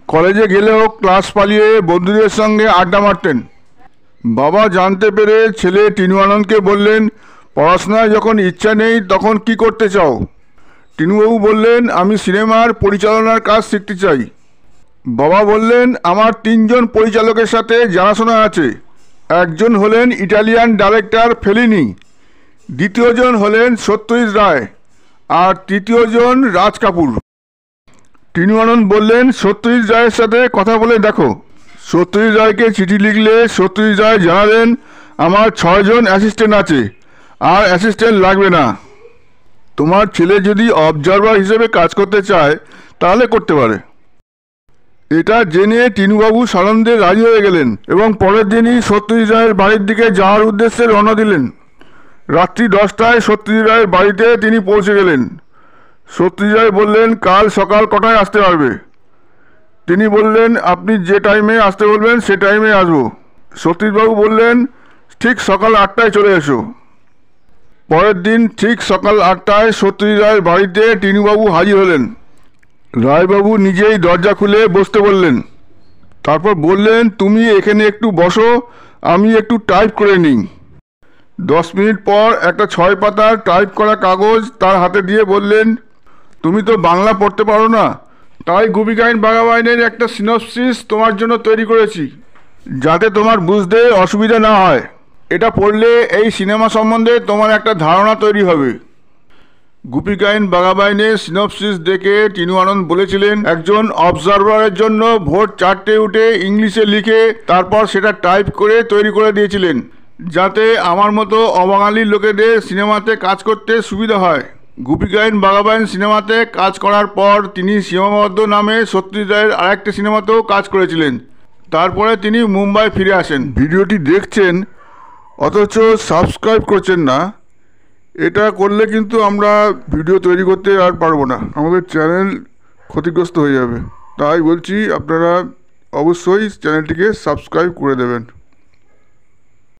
কলেজে গেলেও ক্লাস পালিয়ে বন্ধুদের সঙ্গে আড্ডা মারতেন। বাবা জানতে পেরে ছেলে টিনু আনন্দকে বললেন, পড়াশোনায় যখন ইচ্ছা নেই তখন কি করতে চাও? টিনুবাবু বললেন, আমি সিনেমার পরিচালনার কাজ শিখতে চাই। বাবা বললেন, আমার 3 জন পরিচালকের সাথে জানাশোনা আছে। একজন হলেন ইটালিয়ান ডাইরেক্টর ফেলিনি, দ্বিতীয়জন হলেন সত্যজিৎ রায়, আর তৃতীয়জন রাজ কাপুর। টিনু আনন্দ বললেন, সত্যজিৎ রায়ের সাথে কথা বলে দেখো। সত্যজিৎ রায়কে চিঠি লিখলে সত্যজিৎ রায় জানালেন, আমার 6 জন অ্যাসিস্ট্যান্ট আছে, আর অ্যাসিস্ট্যান্ট লাগবে না। তোমার ছেলে যদি অবজারভার হিসেবে কাজ করতে চায় তাহলে করতে পারে। এটা জেনে টিনুবাবু সানন্দে রাজি হয়ে গেলেন এবং পরের দিনই সত্যজিৎ রায়ের বাড়ির দিকে যাওয়ার উদ্দেশ্যে রওনা দিলেন। রাত্রি 10টায় সত্যজিৎ রায়ের বাড়িতে তিনি পৌঁছে গেলেন। সত্যজিৎ রায় বললেন, কাল সকাল কটায় আসতে পারবে? তিনি বললেন, আপনি যে টাইমে আসতে বলবেন সে টাইমে আসবো। সত্যজিৎবাবু বললেন, ঠিক সকাল 8টায় চলে এসো। পরের দিন ঠিক সকাল 8টায় সত্যজিৎ রায়ের বাড়িতে টিনুবাবু হাজির হলেন। রায়বাবু নিজেই দরজা খুলে বসতে বললেন। তারপর বললেন, তুমি এখানে একটু বসো, আমি একটু টাইপ করে নিই। 10 মিনিট পর একটা 6 পাতার টাইপ করা কাগজ তার হাতে দিয়ে বললেন, তুমি তো বাংলা পড়তে পারো না, তাই গুপিগাইন বাঘাবাইনের একটা সিনপসিস তোমার জন্য তৈরি করেছি, যাতে তোমার বুঝতে অসুবিধা না হয়। এটা পড়লে এই সিনেমা সম্বন্ধে তোমার একটা ধারণা তৈরি হবে। গুপিগাইন বাঘাবাইনের সিনপসিস দেখে টিনু আনন্দ বলেছিলেন, একজন অবজারভারের জন্য ভোর 4টে উঠে ইংলিশে লিখে তারপর সেটা টাইপ করে তৈরি করে দিয়েছিলেন, যাতে আমার মতো অবাঙালি লোকেদের সিনেমাতে কাজ করতে সুবিধা হয়। গুপিগাইন বাঘাবাইন সিনেমাতে কাজ করার পর তিনি সীমাবদ্ধ নামে সত্যজিৎ রায়ের আরেকটি সিনেমাতেও কাজ করেছিলেন। তারপরে তিনি মুম্বাই ফিরে আসেন। ভিডিওটি দেখছেন অথচ সাবস্ক্রাইব করছেন না, এটা করলে কিন্তু আমরা ভিডিও তৈরি করতে আর পারবো না, আমাদের চ্যানেল ক্ষতিগ্রস্ত হয়ে যাবে। তাই বলছি, আপনারা অবশ্যই চ্যানেলটিকে সাবস্ক্রাইব করে দেবেন।